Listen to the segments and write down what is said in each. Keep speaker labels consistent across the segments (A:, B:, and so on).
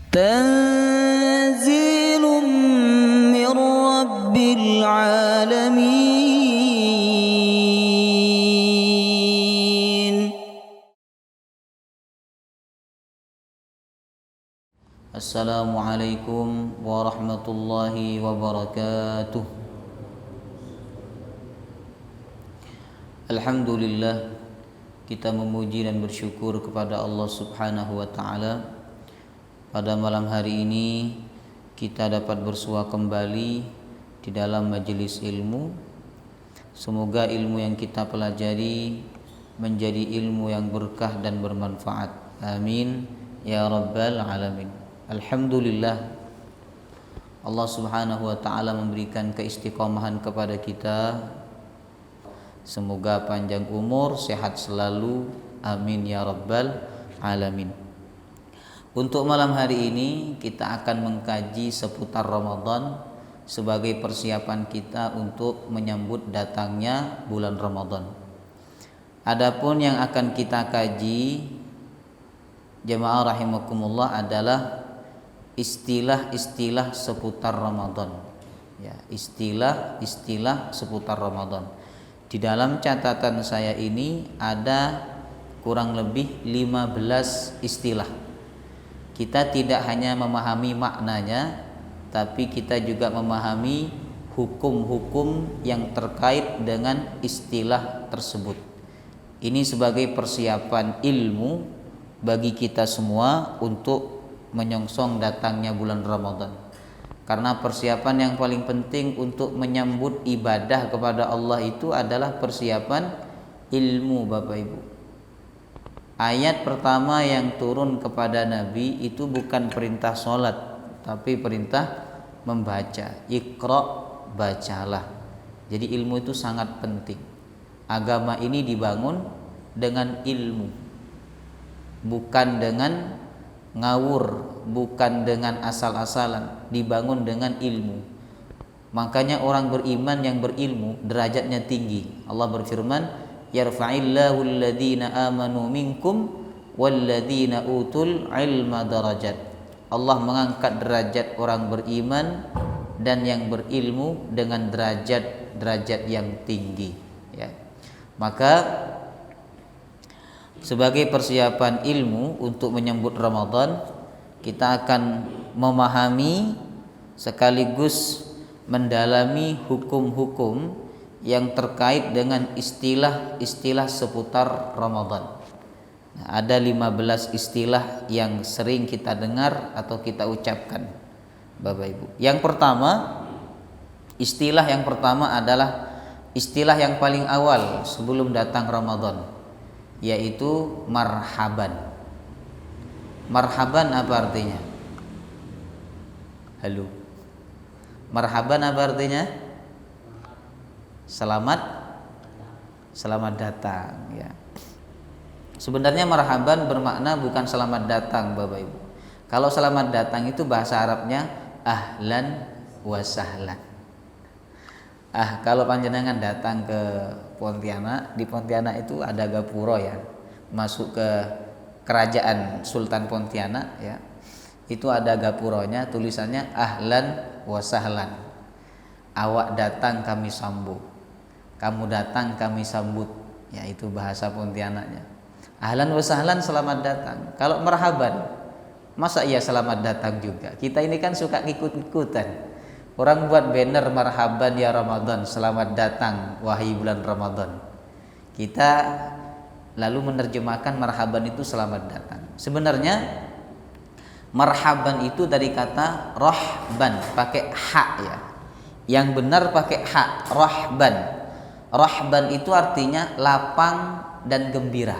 A: تنزيل من رب العالمين. Assalamualaikum warahmatullahi wabarakatuh. Alhamdulillah, kita memuji dan bersyukur kepada Allah Subhanahu wa ta'ala. Pada malam hari ini kita dapat bersua kembali di dalam majelis ilmu. Semoga ilmu yang kita pelajari menjadi ilmu yang berkah dan bermanfaat. Amin ya rabbal alamin. Alhamdulillah, Allah Subhanahu wa ta'ala memberikan keistiqomahan kepada kita. Semoga panjang umur, sehat selalu. Amin ya rabbal alamin. Untuk malam hari ini kita akan mengkaji seputar Ramadan sebagai persiapan kita untuk menyambut datangnya bulan Ramadan. Adapun yang akan kita kaji, jemaah rahimakumullah, adalah istilah-istilah seputar Ramadan. Ya, istilah-istilah seputar Ramadan. Di dalam catatan saya ini ada kurang lebih 15 istilah. Kita tidak hanya memahami maknanya, tapi kita juga memahami hukum-hukum yang terkait dengan istilah tersebut. Ini sebagai persiapan ilmu bagi kita semua untuk menyongsong datangnya bulan Ramadan. Karena persiapan yang paling penting untuk menyambut ibadah kepada Allah itu adalah persiapan ilmu, Bapak Ibu. Ayat pertama yang turun kepada Nabi itu bukan perintah sholat, tapi perintah membaca. Iqra, bacalah. Jadi ilmu itu sangat penting. Agama ini dibangun dengan ilmu, bukan dengan ngawur, bukan dengan asal-asalan, dibangun dengan ilmu. Makanya orang beriman yang berilmu derajatnya tinggi. Allah berfirman, yarfa'illahu alladhina amanu minkum walladhina utul ilma darajat. Allah mengangkat derajat orang beriman dan yang berilmu dengan derajat yang tinggi, ya. Maka sebagai persiapan ilmu untuk menyambut Ramadan, kita akan memahami sekaligus mendalami hukum-hukum yang terkait dengan istilah-istilah seputar Ramadan. Nah, ada 15 istilah yang sering kita dengar atau kita ucapkan, Bapak Ibu. Istilah yang pertama adalah istilah yang paling awal sebelum datang Ramadan, yaitu marhaban. Marhaban apa artinya? Halo. Marhaban apa artinya? Selamat datang, ya. Sebenarnya marhaban bermakna bukan selamat datang, Bapak Ibu. Kalau selamat datang itu bahasa Arabnya ahlan wa sahlan. Kalau panjenengan datang ke Pontianak, di Pontianak itu ada gapura, ya. Masuk ke kerajaan Sultan Pontianak, ya. Itu ada gapuronya, tulisannya ahlan wa sahlan. Awak datang kami sambut. Kamu datang kami sambut, ya, itu bahasa Pontianaknya. Ahlan wa sahlan, selamat datang. Kalau marhaban, masa iya selamat datang juga? Kita ini kan suka ikut-ikutan. Orang buat banner marhaban ya Ramadan, selamat datang wahai bulan Ramadan. Kita lalu menerjemahkan marhaban itu selamat datang. Sebenarnya marhaban itu dari kata rahban, pakai ha, ya. Yang benar pakai ha, rahban. Rahban itu artinya lapang dan gembira.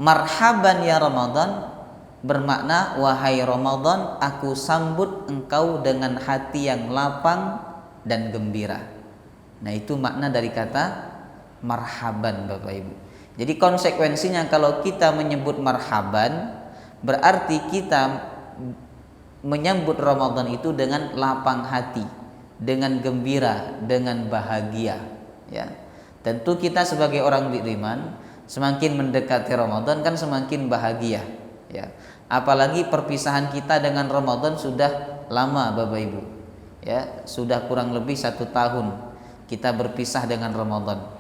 A: Marhaban ya Ramadan bermakna wahai Ramadan, aku sambut engkau dengan hati yang lapang dan gembira. Nah, itu makna dari kata marhaban, Bapak Ibu. Jadi konsekuensinya kalau kita menyebut marhaban, berarti kita menyambut Ramadan itu dengan lapang hati, dengan gembira, dengan bahagia, ya. Tentu kita sebagai orang beriman semakin mendekati Ramadan kan semakin bahagia, ya. Apalagi perpisahan kita dengan Ramadan sudah lama Bapak Ibu, ya, sudah kurang lebih 1 tahun kita berpisah dengan Ramadan.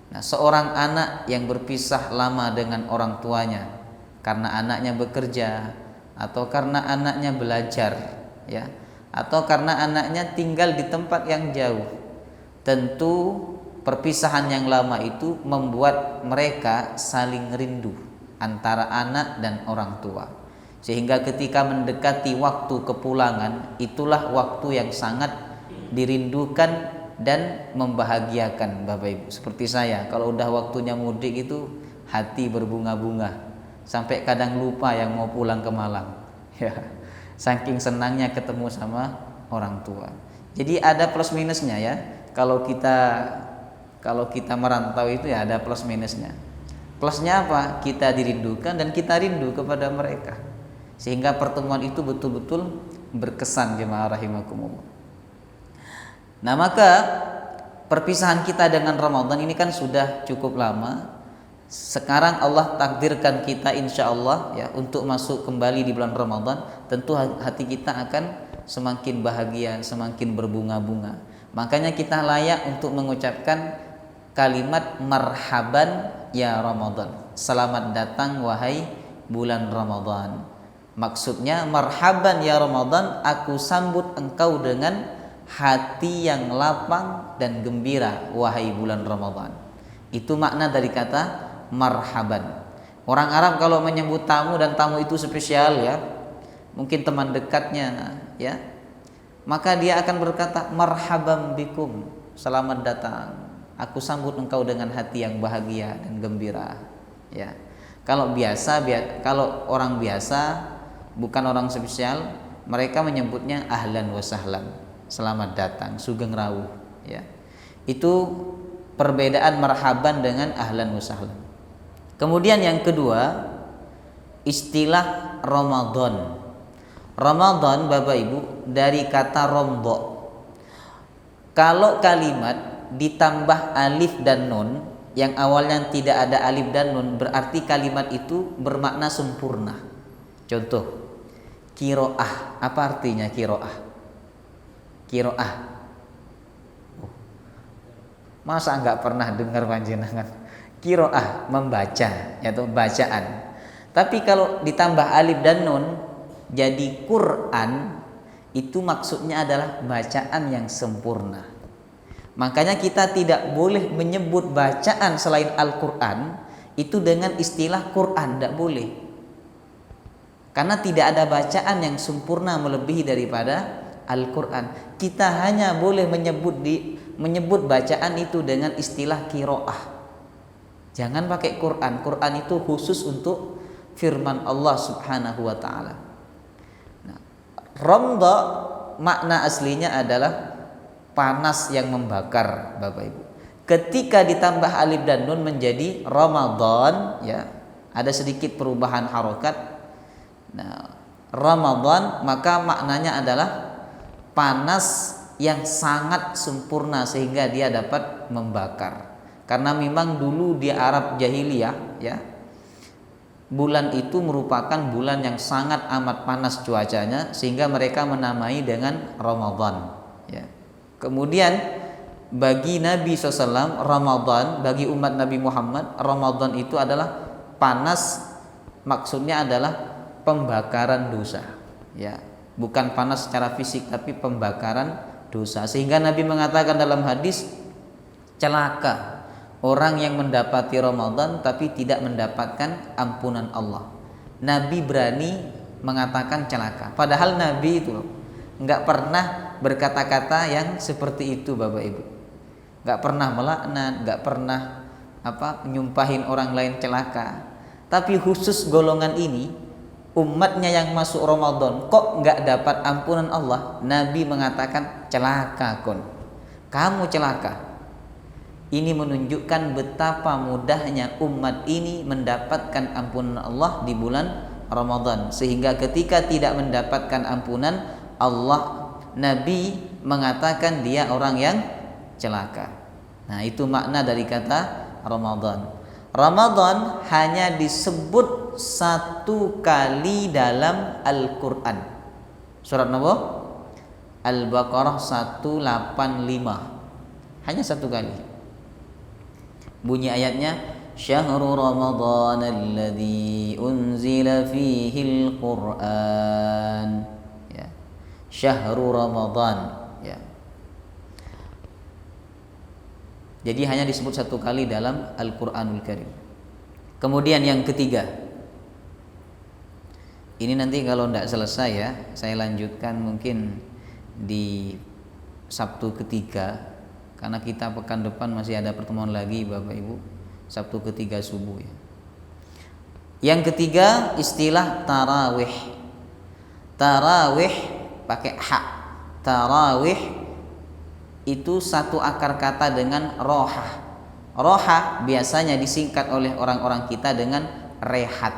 A: Nah, seorang anak yang berpisah lama dengan orang tuanya karena anaknya bekerja atau karena anaknya belajar, ya, atau karena anaknya tinggal di tempat yang jauh, tentu perpisahan yang lama itu membuat mereka saling rindu antara anak dan orang tua, sehingga ketika mendekati waktu kepulangan, itulah waktu yang sangat dirindukan dan membahagiakan Bapak Ibu. Seperti saya, kalau udah waktunya mudik itu hati berbunga-bunga, sampai kadang lupa yang mau pulang ke Malang, ya, saking senangnya ketemu sama orang tua. Jadi ada plus minusnya, ya. Kalau kita merantau itu ya ada plus minusnya. Plusnya apa? Kita dirindukan dan kita rindu kepada mereka, sehingga pertemuan itu betul-betul berkesan, jemaah rahimakumullah. Nah, maka perpisahan kita dengan Ramadan ini kan sudah cukup lama. Sekarang Allah takdirkan kita insya Allah, ya, untuk masuk kembali di bulan Ramadan. Tentu hati kita akan semakin bahagia, semakin berbunga-bunga. Makanya kita layak untuk mengucapkan kalimat marhaban ya Ramadan. Selamat datang wahai bulan Ramadan. Maksudnya marhaban ya Ramadan, aku sambut engkau dengan hati yang lapang dan gembira wahai bulan Ramadan. Itu makna dari kata marhaban. Orang Arab kalau menyebut tamu dan tamu itu spesial, ya, mungkin teman dekatnya, ya, maka dia akan berkata marhaban bikum, selamat datang, aku sambut engkau dengan hati yang bahagia dan gembira, ya. Kalau orang biasa, bukan orang spesial, mereka menyebutnya ahlan wa sahlan, selamat datang, sugeng rawuh, ya. Itu perbedaan marhaban dengan ahlan wa sahlan. Kemudian yang kedua, istilah Ramadan. Ramadan Bapak Ibu dari kata rombo. Kalau kalimat ditambah alif dan nun, yang awalnya tidak ada alif dan nun, berarti kalimat itu bermakna sempurna. Contoh, kiroah. Apa artinya kiroah? Kiroah. Masa enggak pernah dengar panjenengan? Kiroah, membaca, yaitu bacaan. Tapi kalau ditambah alif dan nun jadi Quran, itu maksudnya adalah bacaan yang sempurna. Makanya kita tidak boleh menyebut bacaan selain Al-Quran itu dengan istilah Quran, tidak boleh. Karena tidak ada bacaan yang sempurna melebihi daripada Al-Quran. Kita hanya boleh menyebut bacaan itu dengan istilah kiroah. Jangan pakai Quran. Quran itu khusus untuk firman Allah Subhanahu wa taala. Nah, Ramda makna aslinya adalah panas yang membakar, Bapak Ibu. Ketika ditambah alif dan nun menjadi Ramadan, ya, ada sedikit perubahan harokat. Nah, Ramadan maka maknanya adalah panas yang sangat sempurna sehingga dia dapat membakar. Karena memang dulu di Arab jahiliyah, ya, bulan itu merupakan bulan yang sangat amat panas cuacanya sehingga mereka menamai dengan Ramadan, ya. Kemudian bagi Nabi SAW Ramadan, bagi umat Nabi Muhammad Ramadan itu adalah panas, maksudnya adalah pembakaran dosa, ya, bukan panas secara fisik tapi pembakaran dosa. Sehingga Nabi mengatakan dalam hadis, celaka orang yang mendapati Ramadan tapi tidak mendapatkan ampunan Allah. Nabi berani mengatakan celaka. Padahal Nabi itu enggak pernah berkata-kata yang seperti itu, Bapak Ibu. Enggak pernah melaknat, enggak pernah nyumpahin orang lain celaka. Tapi khusus golongan ini, umatnya yang masuk Ramadan kok enggak dapat ampunan Allah, Nabi mengatakan celaka kon. Kamu celaka. Ini menunjukkan betapa mudahnya umat ini mendapatkan ampunan Allah di bulan Ramadan. Sehingga ketika tidak mendapatkan ampunan Allah, Nabi mengatakan dia orang yang celaka. Nah, itu makna dari kata Ramadan. Ramadan hanya disebut satu kali dalam Al-Quran. Surat apa? Al-Baqarah 185. Hanya satu kali. Bunyi ayatnya, Syahrul Ramadan alladzi unzila fihi al-Quran. Ya. Syahrul Ramadan. Ya. Jadi hanya disebut satu kali dalam Al-Quranul Karim. Kemudian yang ketiga, ini nanti kalau tidak selesai ya, saya lanjutkan mungkin di Sabtu ketiga, karena kita pekan depan masih ada pertemuan lagi Bapak Ibu, Sabtu ketiga subuh ya. Yang ketiga, istilah tarawih. Tarawih pakai hak. Tarawih itu satu akar kata dengan roha. Roha biasanya disingkat oleh orang-orang kita dengan rehat.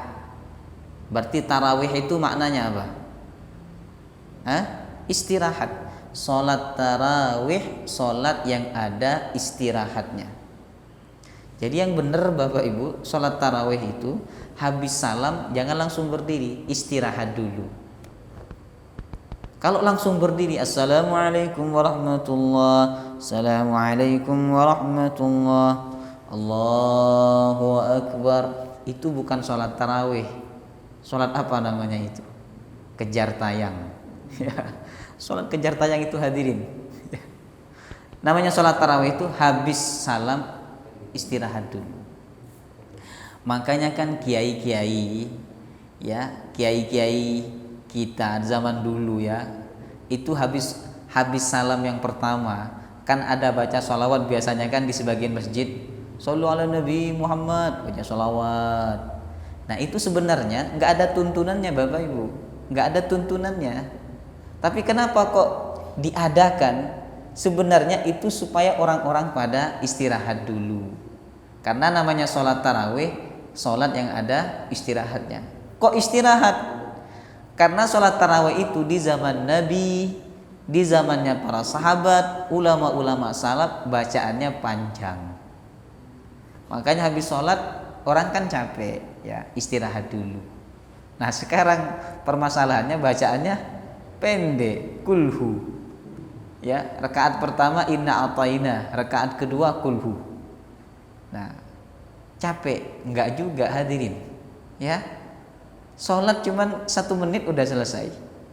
A: Berarti tarawih itu maknanya apa? Istirahat. Salat tarawih, salat yang ada istirahatnya. Jadi yang benar Bapak Ibu, salat tarawih itu habis salam jangan langsung berdiri, istirahat dulu. Kalau langsung berdiri, Assalamualaikum warahmatullahi, Assalamualaikum warahmatullahi, Allahu Akbar, itu bukan sholat tarawih. Sholat apa namanya itu? Kejar tayang. Sholat kejar tayang itu hadirin. Namanya sholat tarawih itu habis salam istirahat dulu. Makanya kan kiai-kiai ya, kiai-kiai kita zaman dulu ya, itu habis salam yang pertama kan ada baca sholawat biasanya kan di sebagian masjid, Shollu ala Nabi Muhammad, baca sholawat. Nah itu sebenarnya nggak ada tuntunannya Bapak Ibu, nggak ada tuntunannya. Tapi kenapa kok diadakan? Sebenarnya itu supaya orang-orang pada istirahat dulu. Karena namanya sholat tarawih, sholat yang ada istirahatnya. Kok istirahat? Karena sholat tarawih itu di zaman Nabi, di zamannya para sahabat, ulama-ulama salaf bacaannya panjang. Makanya habis sholat orang kan capek, ya istirahat dulu. Nah sekarang permasalahannya bacaannya pendek, kulhu. Ya, rakaat pertama inna ataina, rakaat kedua kulhu. Nah capek, enggak juga hadirin, ya. Sholat cuman 1 menit udah selesai.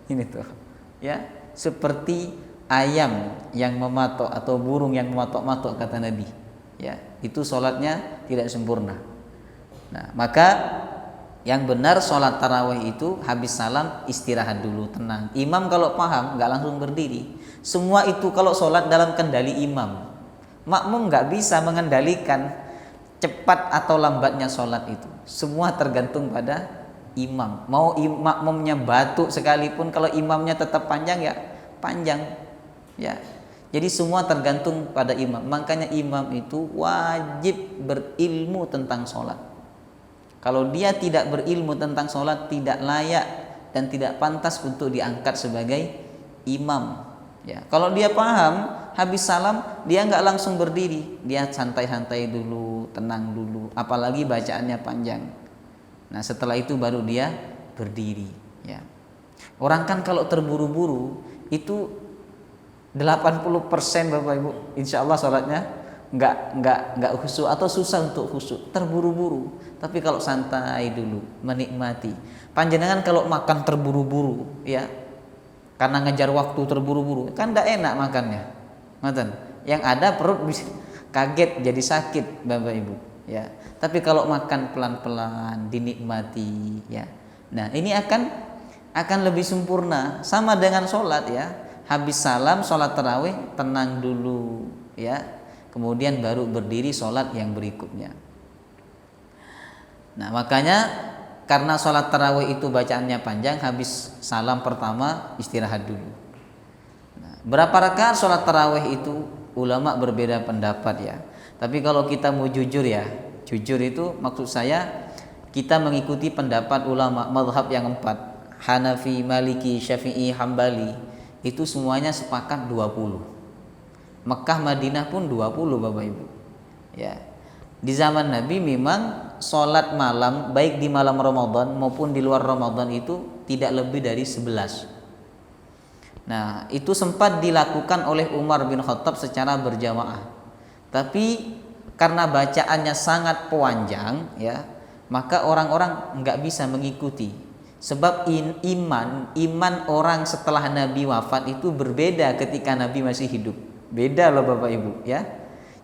A: Ini tuh, ya seperti ayam yang mematok atau burung yang mematok-matok kata Nabi. Ya, itu sholatnya tidak sempurna. Nah, maka yang benar sholat tarawih itu habis salam istirahat dulu, tenang. Imam kalau paham nggak langsung berdiri. Semua itu kalau sholat dalam kendali imam. Makmum nggak bisa mengendalikan cepat atau lambatnya sholat itu. Semua tergantung pada imam. Mau makmumnya batuk sekalipun, kalau imamnya tetap panjang ya panjang. Ya. Jadi semua tergantung pada imam. Makanya imam itu wajib berilmu tentang sholat. Kalau dia tidak berilmu tentang sholat, tidak layak dan tidak pantas untuk diangkat sebagai imam. Ya. Kalau dia paham, habis salam dia nggak langsung berdiri, dia santai-santai dulu, tenang dulu. Apalagi bacaannya panjang. Nah setelah itu baru dia berdiri. Ya. Orang kan kalau terburu-buru itu 80% Bapak Ibu, insya Allah sholatnya nggak khusyuk atau susah untuk khusyuk, terburu-buru. Tapi kalau santai dulu, menikmati. Panjenengan kalau makan terburu-buru, ya, karena ngejar waktu terburu-buru, kan nggak enak makannya. Ngoten. Yang ada perut bisa kaget jadi sakit Bapak Ibu. Ya. Tapi kalau makan pelan-pelan, dinikmati, ya. Nah, ini akan lebih sempurna. Sama dengan sholat ya. Habis salam sholat tarawih tenang dulu, ya. Kemudian baru berdiri sholat yang berikutnya. Nah, makanya karena sholat tarawih itu bacaannya panjang, habis salam pertama istirahat dulu. Nah, berapa rakaat sholat tarawih itu ulama berbeda pendapat ya. Tapi kalau kita mau jujur ya, jujur itu maksud saya kita mengikuti pendapat ulama mazhab yang 4, Hanafi, Maliki, Syafi'i, Hambali, itu semuanya sepakat 20. Mekah, Madinah pun 20 Bapak Ibu. Ya. Di zaman Nabi memang sholat malam baik di malam Ramadan maupun di luar Ramadan itu tidak lebih dari 11. Nah, itu sempat dilakukan oleh Umar bin Khattab secara berjamaah. Tapi karena bacaannya sangat panjang ya, maka orang-orang nggak bisa mengikuti. Sebab iman orang setelah Nabi wafat itu berbeda ketika Nabi masih hidup. Beda loh Bapak Ibu ya.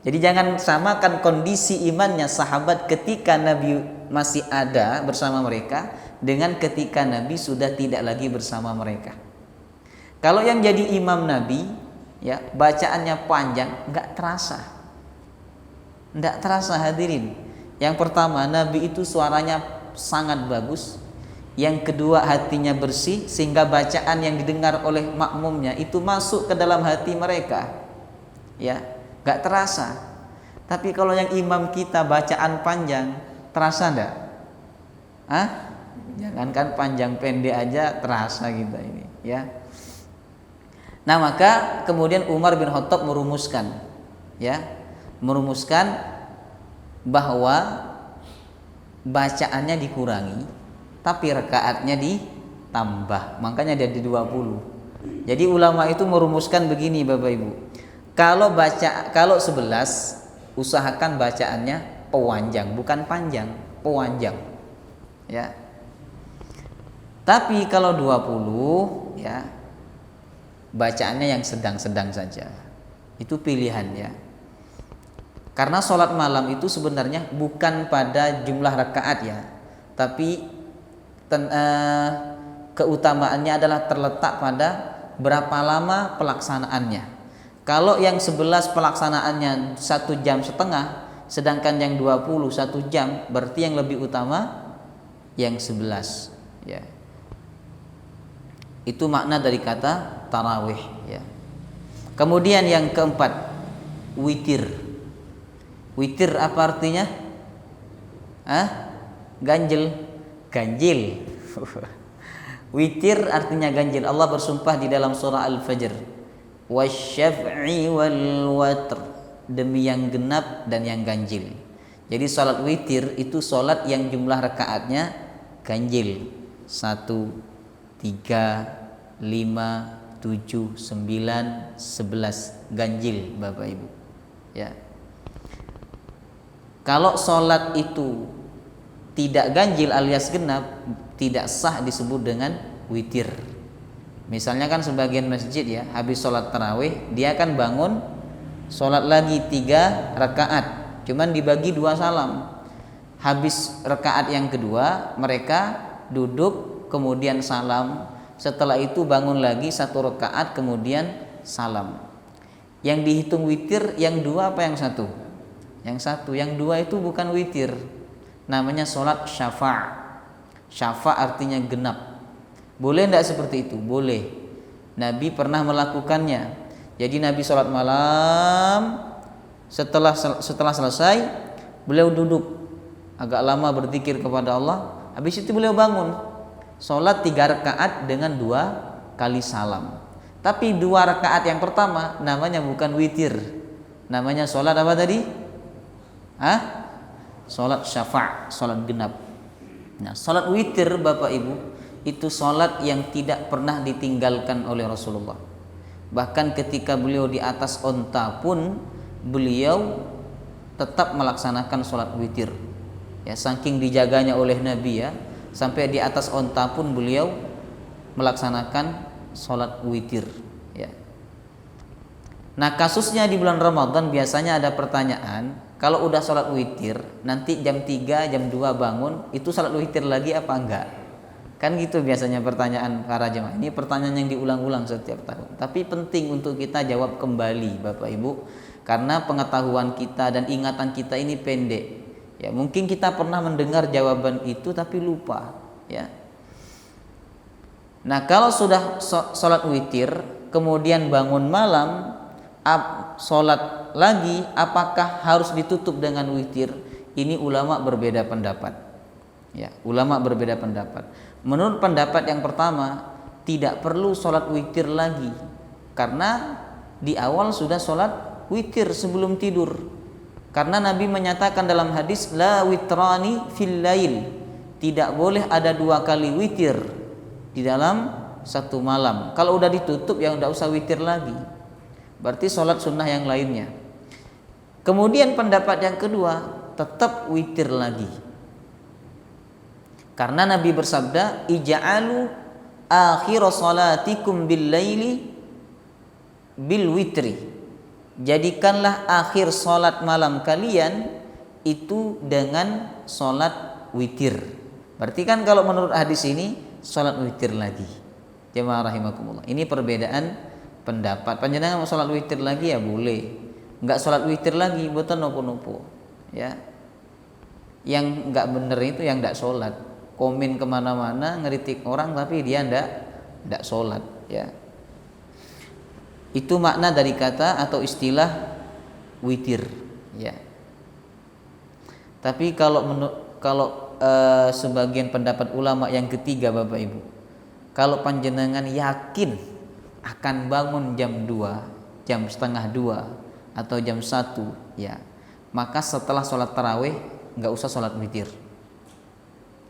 A: Jadi jangan samakan kondisi imannya sahabat ketika Nabi masih ada bersama mereka dengan ketika Nabi sudah tidak lagi bersama mereka. Kalau yang jadi imam Nabi ya, bacaannya panjang, nggak terasa hadirin. Yang pertama, Nabi itu suaranya sangat bagus. Yang kedua, hatinya bersih sehingga bacaan yang didengar oleh makmumnya itu masuk ke dalam hati mereka. Ya, nggak terasa. Tapi kalau yang imam kita bacaan panjang, terasa enggak? Jangankan panjang pendek aja terasa kita ini, ya. Nah, maka kemudian Umar bin Khattab merumuskan bahwa bacaannya dikurangi tapi rakaatnya ditambah. Makanya dia di 20. Jadi ulama itu merumuskan begini Bapak Ibu. Kalau 11 usahakan bacaannya panjang, bukan panjang, panjang. Ya. Tapi kalau 20 ya, bacaannya yang sedang-sedang saja. Itu pilihan ya. Karena sholat malam itu sebenarnya bukan pada jumlah rakaat ya, tapi keutamaannya adalah terletak pada berapa lama pelaksanaannya. Kalau yang 11 pelaksanaannya 1,5 jam, sedangkan yang 20 1 jam, berarti yang lebih utama yang 11 ya. Itu makna dari kata tarawih ya. Kemudian yang keempat, witir. Witir apa artinya? Ganjil. Witir artinya ganjil. Allah bersumpah di dalam surah Al-Fajr, wasyaf'i wal watr, demi yang genap dan yang ganjil. Jadi salat witir itu salat yang jumlah rakaatnya ganjil. 1, 3, 5, 7, 9, 11 ganjil Bapak Ibu ya. Kalau sholat itu tidak ganjil alias genap, tidak sah disebut dengan witir. Misalnya kan sebagian masjid ya, habis sholat tarawih dia akan bangun sholat lagi 3 rakaat, cuman dibagi 2 salam. Habis rakaat yang kedua mereka duduk kemudian salam, setelah itu bangun lagi 1 rakaat kemudian salam. Yang dihitung witir yang 2 apa yang 1? Yang 1, yang 2 itu bukan witir, namanya sholat syafa'. Syafa' artinya genap. Boleh tidak seperti itu? Boleh. Nabi pernah melakukannya. Jadi Nabi sholat malam, setelah selesai beliau duduk agak lama berzikir kepada Allah. Habis itu beliau bangun sholat 3 rakaat dengan 2 kali salam. Tapi 2 rakaat yang pertama namanya bukan witir, namanya sholat apa tadi? Sholat syafa', sholat genap. Nah, sholat witir Bapak Ibu itu sholat yang tidak pernah ditinggalkan oleh Rasulullah. Bahkan ketika beliau di atas onta pun beliau tetap melaksanakan sholat witir. Ya, saking dijaganya oleh Nabi ya, sampai di atas onta pun beliau melaksanakan sholat witir. Ya. Nah, kasusnya di bulan Ramadan biasanya ada pertanyaan. Kalau udah sholat witir, nanti jam 3, jam 2 bangun, itu sholat witir lagi apa enggak? Kan gitu biasanya pertanyaan para jemaah. Ini pertanyaan yang diulang-ulang setiap tahun. Tapi penting untuk kita jawab kembali Bapak Ibu, karena pengetahuan kita dan ingatan kita ini pendek. Ya, mungkin kita pernah mendengar jawaban itu tapi lupa. Ya. Nah, kalau sudah sholat witir, kemudian bangun malam, sholat lagi, apakah harus ditutup dengan witir? Ini ulama berbeda pendapat. Ya, ulama berbeda pendapat. Menurut pendapat yang pertama, tidak perlu sholat witir lagi, karena di awal sudah sholat witir sebelum tidur. Karena Nabi menyatakan dalam hadis la witrani fil lail, tidak boleh ada 2 kali witir di dalam satu malam. Kalau udah ditutup ya udah usah witir lagi. Berarti sholat sunnah yang lainnya. Kemudian pendapat yang kedua, tetap witir lagi. Karena Nabi bersabda, ija'alu akhir salatikum bil laili bil witri. Jadikanlah akhir sholat malam kalian itu dengan sholat witir. Berarti kan kalau menurut hadis ini sholat witir lagi. Jemaah rahimakumullah. Ini perbedaan pendapat. Panjenengan mau sholat witir lagi ya boleh. Enggak sholat witir lagi, betul nopo-nopo. Ya. Yang enggak bener itu yang enggak sholat. Komen kemana-mana, ngeritik orang tapi dia enggak sholat. Ya. Itu makna dari kata atau istilah witir. Ya. Tapi kalau sebagian pendapat ulama yang ketiga Bapak Ibu, kalau panjenengan yakin akan bangun jam 2, jam setengah 2 atau jam 1 ya, maka setelah sholat tarawih nggak usah sholat witir.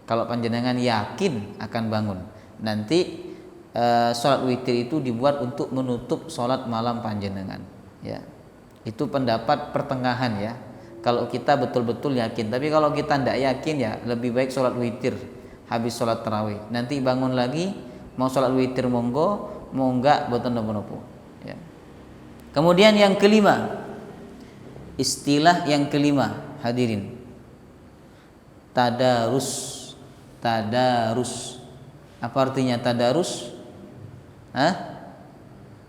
A: Kalau panjenengan yakin akan bangun, nanti sholat witir itu dibuat untuk menutup sholat malam panjenengan ya. Itu pendapat pertengahan ya, kalau kita betul-betul yakin. Tapi kalau kita tidak yakin ya lebih baik sholat witir habis sholat tarawih. Nanti bangun lagi mau sholat witir monggo, mau enggak boten nopo-nopo ya. Kemudian yang kelima, istilah yang kelima hadirin, tadarus. Tadarus, apa artinya tadarus?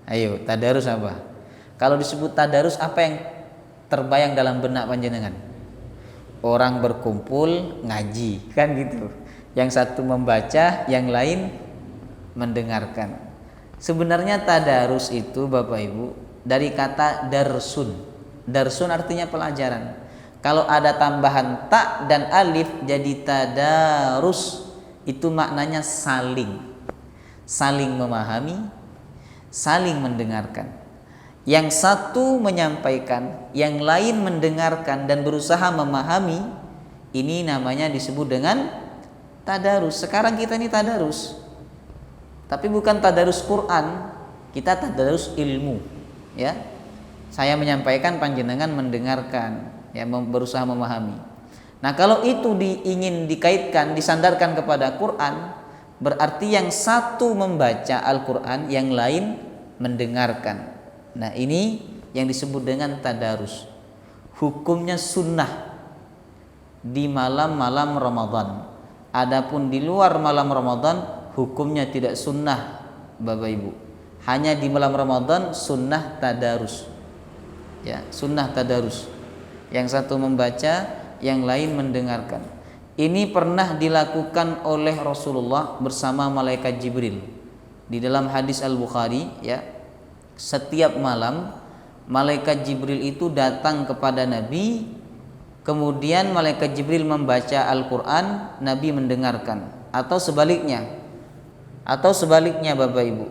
A: Ayo, tadarus apa? Kalau disebut tadarus, apa yang terbayang dalam benak panjenengan? Orang berkumpul ngaji, kan gitu. Yang satu membaca, yang lain mendengarkan. Sebenarnya tadarus itu Bapak Ibu dari kata darsun. Darsun artinya pelajaran. Kalau ada tambahan ta dan alif jadi tadarus, itu maknanya saling memahami, saling mendengarkan. Yang satu menyampaikan, yang lain mendengarkan dan berusaha memahami. Ini namanya disebut dengan tadarus. Sekarang kita ini tadarus, tapi bukan tadarus Quran, kita tadarus ilmu ya. Saya menyampaikan, panjenengan mendengarkan ya, berusaha memahami. Nah, kalau itu ingin dikaitkan, disandarkan kepada Quran, berarti yang satu membaca Al-Quran, yang lain mendengarkan. Nah, ini yang disebut dengan tadarus. Hukumnya sunnah di malam-malam Ramadan. Adapun di luar malam Ramadan, hukumnya tidak sunnah Bapak Ibu. Hanya di malam Ramadan sunnah tadarus. Ya, sunnah tadarus. Yang satu membaca, yang lain mendengarkan. Ini pernah dilakukan oleh Rasulullah bersama malaikat Jibril. Di dalam hadis Al-Bukhari ya, setiap malam malaikat Jibril itu datang kepada Nabi, kemudian malaikat Jibril membaca Al-Quran, Nabi mendengarkan. Atau sebaliknya Bapak Ibu,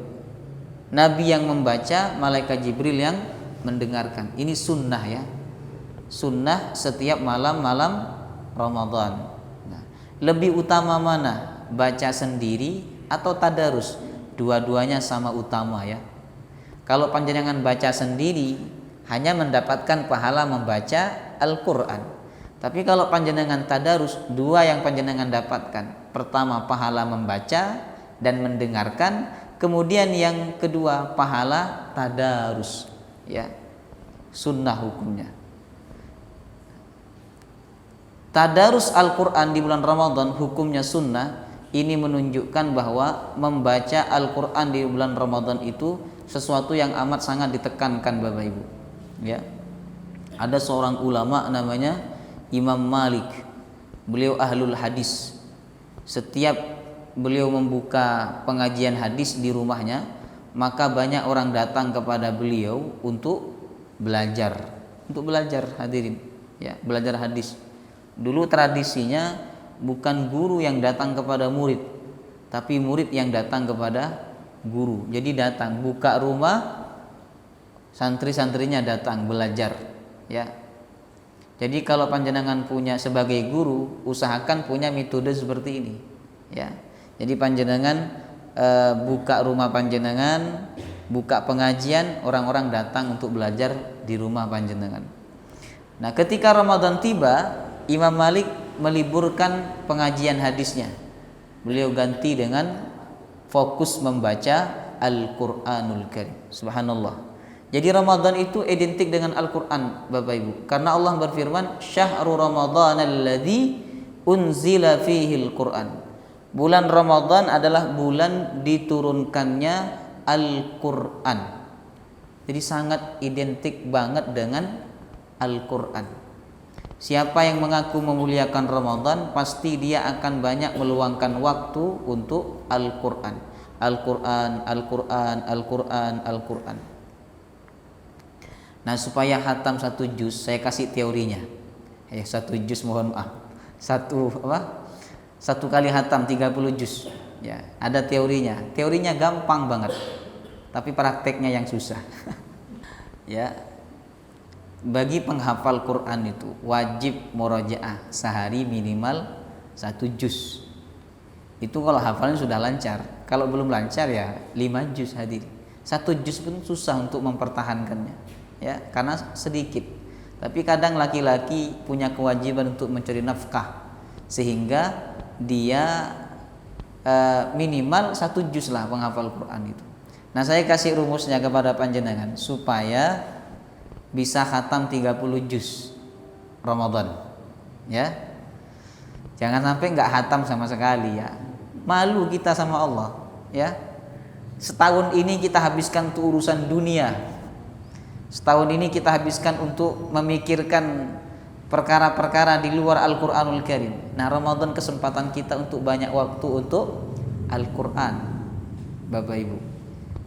A: Nabi yang membaca, malaikat Jibril yang mendengarkan. Ini sunnah ya, sunnah setiap malam-malam Ramadan. Nah, lebih utama mana? Baca sendiri atau tadarus? Dua-duanya sama utama ya. Kalau panjenengan baca sendiri hanya mendapatkan pahala membaca Al-Quran. Tapi kalau panjenengan tadarus, dua yang panjenengan dapatkan. Pertama pahala membaca dan mendengarkan, kemudian yang kedua pahala tadarus ya. Sunnah hukumnya. Tadarus Al-Quran di bulan Ramadan hukumnya sunnah. Ini menunjukkan bahwa membaca Al-Quran di bulan Ramadan itu sesuatu yang amat sangat ditekankan Bapak Ibu ya. Ada seorang ulama namanya Imam Malik. Beliau ahlul hadis. Setiap beliau membuka pengajian hadis di rumahnya, maka banyak orang datang kepada beliau untuk belajar hadirin ya, belajar hadis. Dulu tradisinya bukan guru yang datang kepada murid, tapi murid yang datang kepada guru. Jadi datang buka rumah, santri-santrinya datang belajar ya. Jadi kalau panjenengan punya sebagai guru, usahakan punya metode seperti ini, ya. Jadi panjenengan buka rumah panjenengan, buka pengajian, orang-orang datang untuk belajar di rumah panjenengan. Nah, ketika Ramadan tiba, Imam Malik meliburkan pengajian hadisnya. Beliau ganti dengan fokus membaca Al-Qur'anul Karim. Subhanallah. Jadi Ramadan itu identik dengan Al-Quran, Bapak Ibu. Karena Allah berfirman, Syahrul Ramadan alladzi unzila fihil Quran. Bulan Ramadan adalah bulan diturunkannya Al-Quran. Jadi sangat identik banget dengan Al-Quran. Siapa yang mengaku memuliakan Ramadan, pasti dia akan banyak meluangkan waktu untuk Al-Quran. Al-Quran, Al-Quran, Al-Quran, Al-Quran. Nah, supaya hatam 1 juz, saya kasih teorinya. 1 juz, mohon maaf. Satu kali hatam 30 juz. Ya, ada teorinya. Teorinya gampang banget. Tapi prakteknya yang susah. Ya. Bagi penghafal Quran itu wajib murojaah sehari minimal 1 juz. Itu kalau hafalnya sudah lancar. Kalau belum lancar ya 5 juz hadir. 1 juz pun susah untuk mempertahankannya. Ya, karena sedikit. Tapi kadang laki-laki punya kewajiban untuk mencari nafkah, sehingga dia minimal 1 juz lah penghafal Quran itu. Nah, saya kasih rumusnya kepada panjenengan supaya bisa khatam 30 juz Ramadan. Ya. Jangan sampai enggak khatam sama sekali ya. Malu kita sama Allah, ya. Setahun ini kita habiskan untuk urusan dunia. Setahun ini kita habiskan untuk memikirkan perkara-perkara di luar Al-Quranul Karim. Nah, Ramadan kesempatan kita untuk banyak waktu untuk Al-Quran, Bapak Ibu.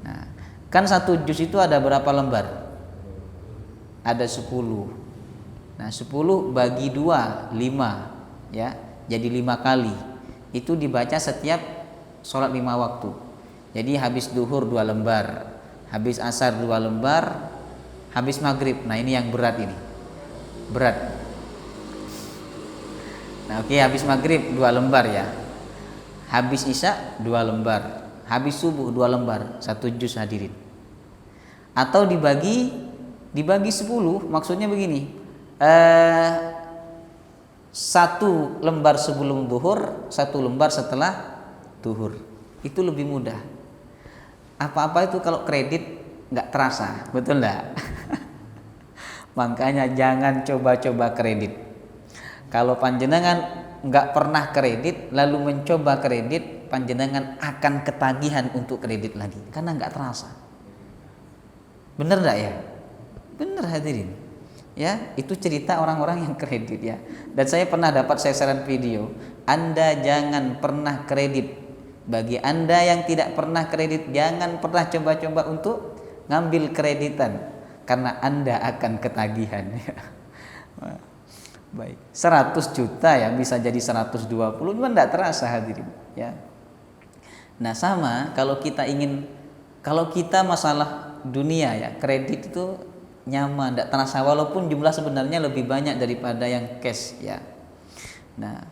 A: Nah, kan 1 juz itu ada berapa lembar? Ada 10. Nah, 10 bagi 2, 5. Ya, jadi 5 kali. Itu dibaca setiap sholat 5 waktu. Jadi habis duhur 2 lembar, habis asar 2 lembar, habis maghrib. Nah, ini yang berat ini. Berat. Nah, oke, habis maghrib 2 lembar ya. Habis isya 2 lembar. Habis subuh 2 lembar. 1 juz hadirin. Atau dibagi 10, maksudnya begini. 1 lembar sebelum duhur, 1 lembar setelah duhur. Itu lebih mudah. Apa-apa itu kalau kredit nggak terasa, betul nggak? Makanya jangan coba-coba kredit. Kalau panjenengan nggak pernah kredit lalu mencoba kredit, panjenengan akan ketagihan untuk kredit lagi karena nggak terasa. Bener nggak ya? Bener hadirin. Ya, itu cerita orang-orang yang kredit ya. Dan saya pernah dapat sasaran video. Anda jangan pernah kredit. Bagi Anda yang tidak pernah kredit, jangan pernah coba-coba untuk ngambil kreditan. Karena Anda akan ketagihan. Baik, 100 juta ya bisa jadi 120, cuma tidak terasa hadirin ya. Nah, sama kalau kita masalah dunia ya, kredit itu nyaman, tidak terasa walaupun jumlah sebenarnya lebih banyak daripada yang cash ya. Nah,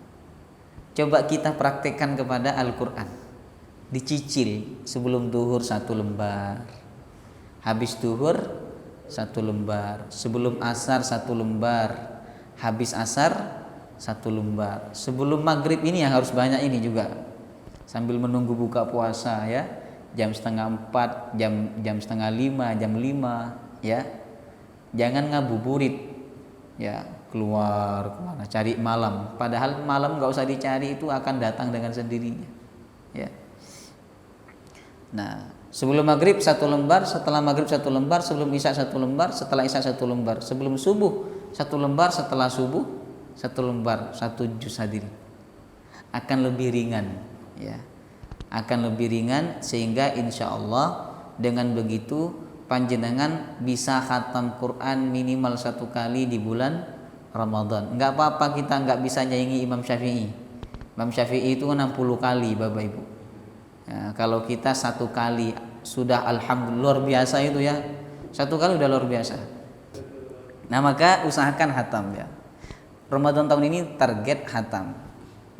A: coba kita praktekkan kepada Al-Quran. Dicicil sebelum duhur 1 lembar, habis duhur 1 lembar, sebelum asar 1 lembar, habis asar 1 lembar, sebelum maghrib ini yang harus banyak ini juga, sambil menunggu buka puasa ya, jam 3:30, jam 4:30, jam 5 ya. Jangan ngabuburit ya, keluar kemana cari malam, padahal malam nggak usah dicari, itu akan datang dengan sendirinya ya. Nah, sebelum maghrib 1 lembar, setelah maghrib 1 lembar, sebelum isya 1 lembar, setelah isya 1 lembar, sebelum subuh 1 lembar, setelah subuh 1 lembar, 1 juz hadirin. Akan lebih ringan ya. Akan lebih ringan sehingga insya Allah dengan begitu panjenengan bisa khatam Quran minimal 1 kali di bulan Ramadan. Enggak apa-apa kita enggak bisa nyaingi Imam Syafi'i. Imam Syafi'i itu 60 kali Bapak Ibu. Ya, kalau kita 1 kali sudah alhamdulillah luar biasa itu ya. 1 kali udah luar biasa. Nah, maka usahakan hatam ya. Ramadan tahun ini target khatam.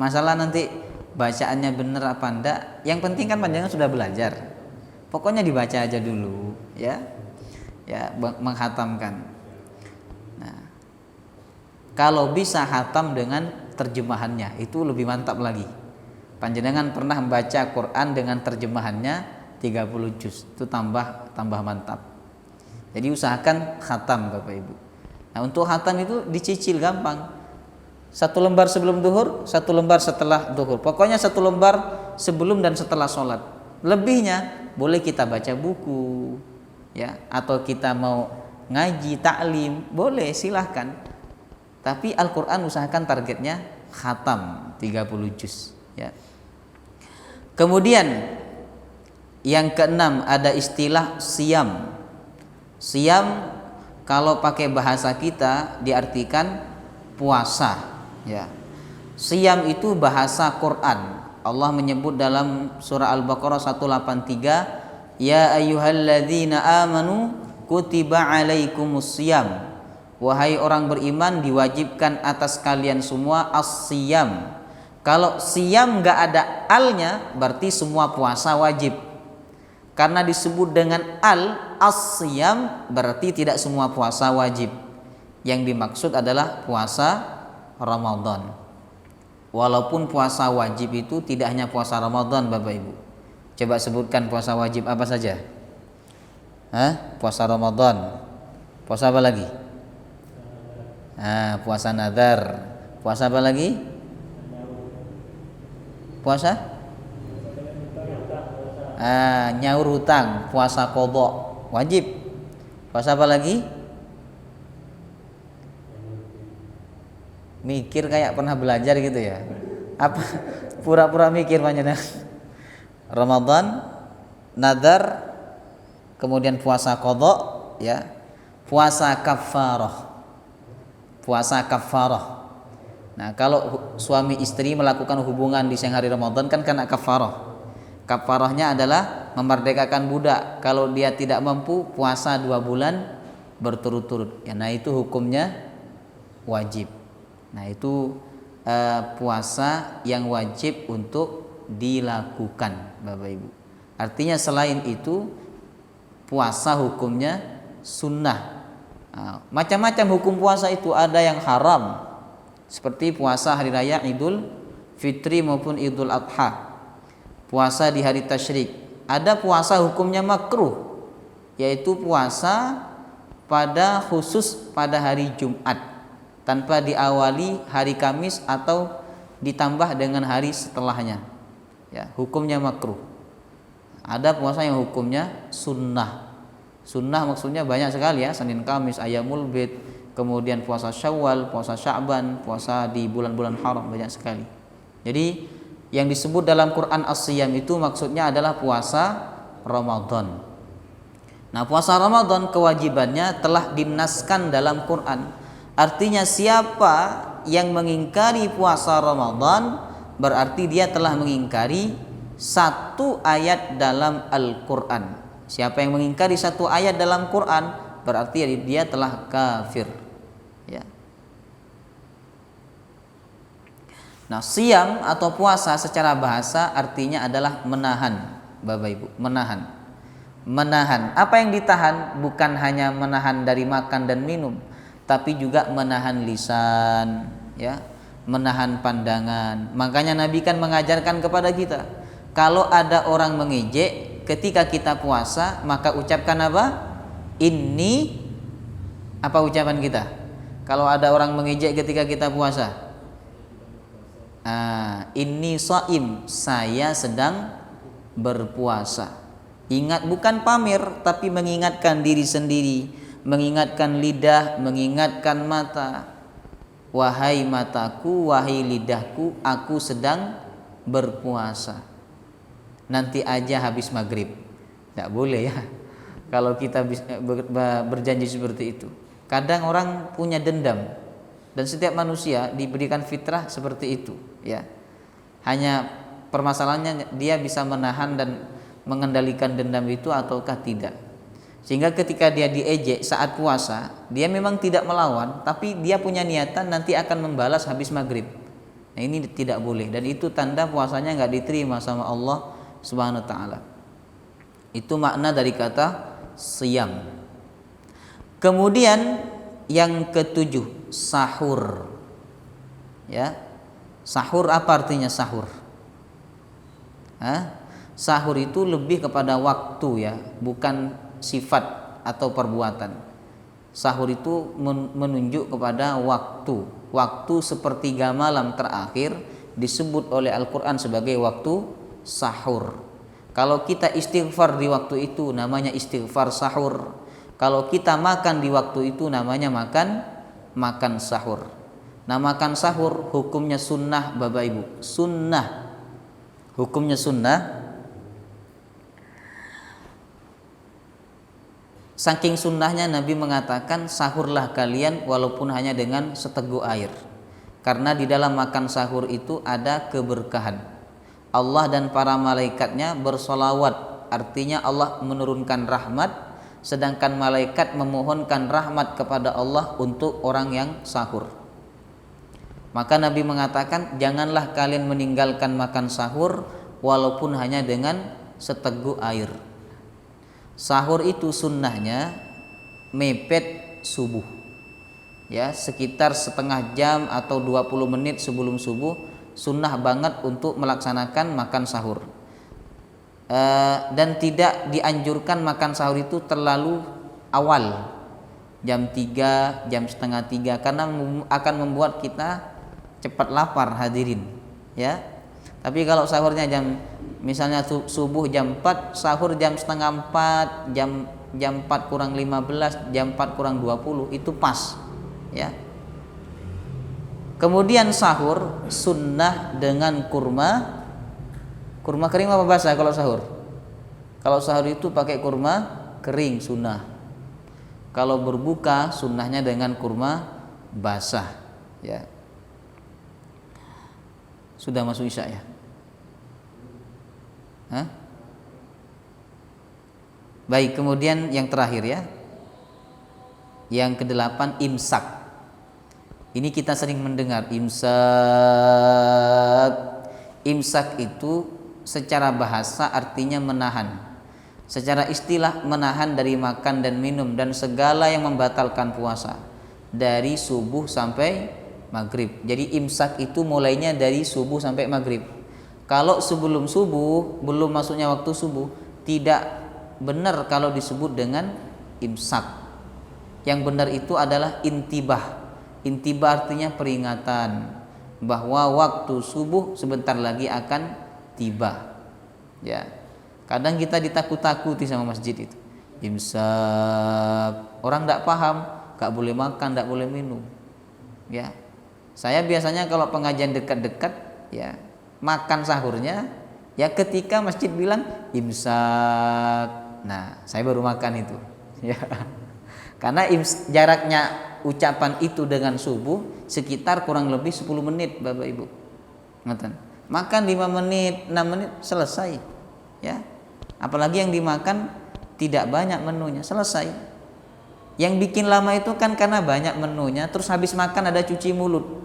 A: Masalah nanti bacaannya bener apa enggak, yang penting kan panjenengan sudah belajar. Pokoknya dibaca aja dulu, ya. Ya, menghatamkan. Nah, kalau bisa khatam dengan terjemahannya itu lebih mantap lagi. Panjenengan pernah membaca Quran dengan terjemahannya 30 juz, itu tambah mantap. Jadi usahakan khatam Bapak Ibu. Nah, untuk khatam itu dicicil gampang. 1 lembar sebelum duhur, 1 lembar setelah duhur. Pokoknya 1 lembar sebelum dan setelah sholat. Lebihnya boleh kita baca buku, ya, atau kita mau ngaji taklim, boleh, silahkan. Tapi Al-Quran usahakan targetnya khatam 30 juz, ya. Kemudian yang keenam ada istilah siam. Siam kalau pakai bahasa kita diartikan puasa, ya. Siam itu bahasa Quran. Allah menyebut dalam surah Al-Baqarah 183, ya ayyuhalladzina amanu kutiba alaikumus siyam. Wahai orang beriman, diwajibkan atas kalian semua as-siyam. Kalau siyam gak ada alnya, berarti semua puasa wajib. Karena disebut dengan al, as-siyam, berarti tidak semua puasa wajib. Yang dimaksud adalah puasa Ramadan. Walaupun puasa wajib itu tidak hanya puasa Ramadan Bapak Ibu. Coba sebutkan puasa wajib apa saja? Puasa Ramadan. Puasa apa lagi? Puasa nadar. Puasa apa lagi? Puasa? Nyaur hutang. Puasa qadha, wajib. Puasa apa lagi? Mikir kayak pernah belajar gitu ya. Apa? Pura-pura mikir panjenengan. Ramadan, nadar, kemudian puasa qadha, ya. Puasa kafarah. Puasa kafarah. Nah, kalau suami istri melakukan hubungan di siang hari Ramadan kan kena kafarah. Kafarahnya adalah memerdekakan budak. Kalau dia tidak mampu, puasa 2 bulan berturut-turut. Ya, nah itu hukumnya wajib. Nah itu puasa yang wajib untuk dilakukan Bapak Ibu. Artinya selain itu puasa hukumnya sunnah. Macam-macam hukum puasa itu, ada yang haram seperti puasa hari raya Idul Fitri maupun Idul Adha, puasa di hari tasyrik. Ada puasa hukumnya makruh, yaitu puasa khusus pada hari Jumat tanpa diawali hari Kamis atau ditambah dengan hari setelahnya, ya, hukumnya makruh. Ada puasa yang hukumnya sunnah. Sunnah maksudnya banyak sekali, ya, Senin Kamis, Ayyamul Bid, kemudian puasa Syawal, puasa Sya'ban, puasa di bulan-bulan haram, banyak sekali. Jadi yang disebut dalam Quran as-siyam itu maksudnya adalah puasa Ramadan. Nah, puasa Ramadan kewajibannya telah dinaskan dalam Quran. Artinya siapa yang mengingkari puasa Ramadan berarti dia telah mengingkari 1 ayat dalam Al-Quran. Siapa yang mengingkari 1 ayat dalam Quran berarti dia telah kafir, ya. Nah, siam atau puasa secara bahasa artinya adalah menahan Bapak Ibu, menahan. Menahan. Apa yang ditahan? Bukan hanya menahan dari makan dan minum, tapi juga menahan lisan, ya, menahan pandangan. Makanya Nabi kan mengajarkan kepada kita, kalau ada orang mengejek ketika kita puasa, maka ucapkan apa? Inni, apa ucapan kita? Kalau ada orang mengejek ketika kita puasa, inni shaim, saya sedang berpuasa. Ingat, bukan pamer, tapi mengingatkan diri sendiri, mengingatkan lidah, mengingatkan mata. Wahai mataku, wahai lidahku, aku sedang berpuasa. Nanti aja habis maghrib. Tidak boleh, ya, kalau kita berjanji seperti itu. Kadang orang punya dendam, dan setiap manusia diberikan fitrah seperti itu, ya. Hanya permasalahannya dia bisa menahan dan mengendalikan dendam itu ataukah tidak. Sehingga ketika dia diejek saat puasa, dia memang tidak melawan, tapi dia punya niatan nanti akan membalas habis maghrib. Nah, ini tidak boleh, dan itu tanda puasanya nggak diterima sama Allah Subhanahu wa taala. Itu makna dari kata siyam. Kemudian yang ketujuh, sahur. Ya. Sahur apa artinya sahur? Sahur itu lebih kepada waktu ya, bukan sifat atau perbuatan. Sahur itu menunjuk kepada waktu. Waktu sepertiga malam terakhir disebut oleh Al-Quran sebagai waktu sahur. Kalau kita istighfar di waktu itu namanya istighfar sahur. Kalau kita makan di waktu itu namanya makan sahur. Nah, makan sahur hukumnya sunnah Bapak Ibu. Sunnah. Hukumnya sunnah. Saking sunnahnya Nabi mengatakan sahurlah kalian walaupun hanya dengan seteguk air. Karena di dalam makan sahur itu ada keberkahan. Allah dan para malaikatnya bersolawat. Artinya Allah menurunkan rahmat, sedangkan malaikat memohonkan rahmat kepada Allah untuk orang yang sahur. Maka Nabi mengatakan janganlah kalian meninggalkan makan sahur walaupun hanya dengan seteguk air. Sahur itu sunnahnya mepet subuh, ya, sekitar setengah jam atau 20 menit sebelum subuh sunnah banget untuk melaksanakan makan sahur. Dan tidak dianjurkan makan sahur itu terlalu awal, jam 3, jam setengah 3, karena akan membuat kita cepat lapar hadirin, ya. Tapi kalau sahurnya misalnya subuh jam 4, sahur jam setengah 4, jam 4 kurang 15, jam 4 kurang 20, itu pas, ya. Kemudian sahur sunnah dengan kurma kering apa basah kalau sahur? Kalau sahur itu pakai kurma kering sunnah. Kalau berbuka sunnahnya dengan kurma basah, ya. Sudah masuk isya ya? Baik, kemudian yang terakhir ya, yang ke-8, imsak. Ini kita sering mendengar imsak. Imsak itu secara bahasa artinya menahan. Secara istilah menahan dari makan dan minum dan segala yang membatalkan puasa dari subuh sampai maghrib. Jadi imsak itu mulainya dari subuh sampai maghrib. Kalau sebelum subuh, belum masuknya waktu subuh, tidak benar kalau disebut dengan imsak. Yang benar itu adalah intibah. Intibah artinya peringatan bahwa waktu subuh sebentar lagi akan tiba. Ya. Kadang kita ditakut-takuti sama masjid itu. Imsak. Orang tidak paham, enggak boleh makan, enggak boleh minum. Ya. Saya biasanya kalau pengajian dekat-dekat, ya, makan sahurnya ya ketika masjid bilang imsak. Nah, saya baru makan itu. Ya. Karena jaraknya ucapan itu dengan subuh sekitar kurang lebih 10 menit Bapak Ibu. Ngoten. Makan 5 menit, 6 menit selesai. Ya. Apalagi yang dimakan tidak banyak menunya, selesai. Yang bikin lama itu kan karena banyak menunya, terus habis makan ada cuci mulut.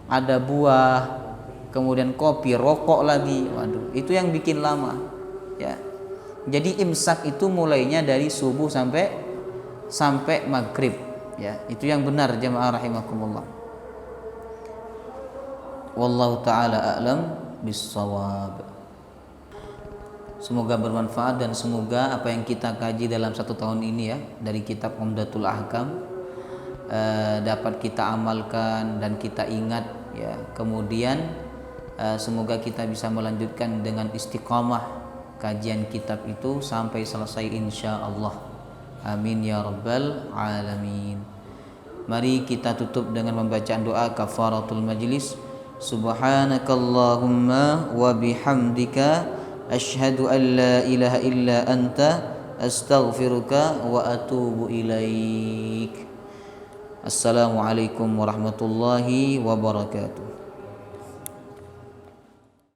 A: Ada buah, kemudian kopi, rokok lagi. Waduh, itu yang bikin lama. Ya. Jadi imsak itu mulainya dari subuh sampai maghrib. Ya, itu yang benar jemaah rahimakumullah. Wallahu taala a'lam bissawab. Semoga bermanfaat dan semoga apa yang kita kaji dalam 1 tahun ini ya dari kitab Umdatul Ahkam dapat kita amalkan dan kita ingat ya. Kemudian semoga kita bisa melanjutkan dengan istiqamah kajian kitab itu sampai selesai insyaallah. Amin ya rabbal alamin. Mari kita tutup dengan membacaan doa kafaratul majlis. Subhanakallahumma wa bihamdika asyhadu an la ilaha illa anta astaghfiruka wa atubu ilaik. Assalamualaikum warahmatullahi wabarakatuh.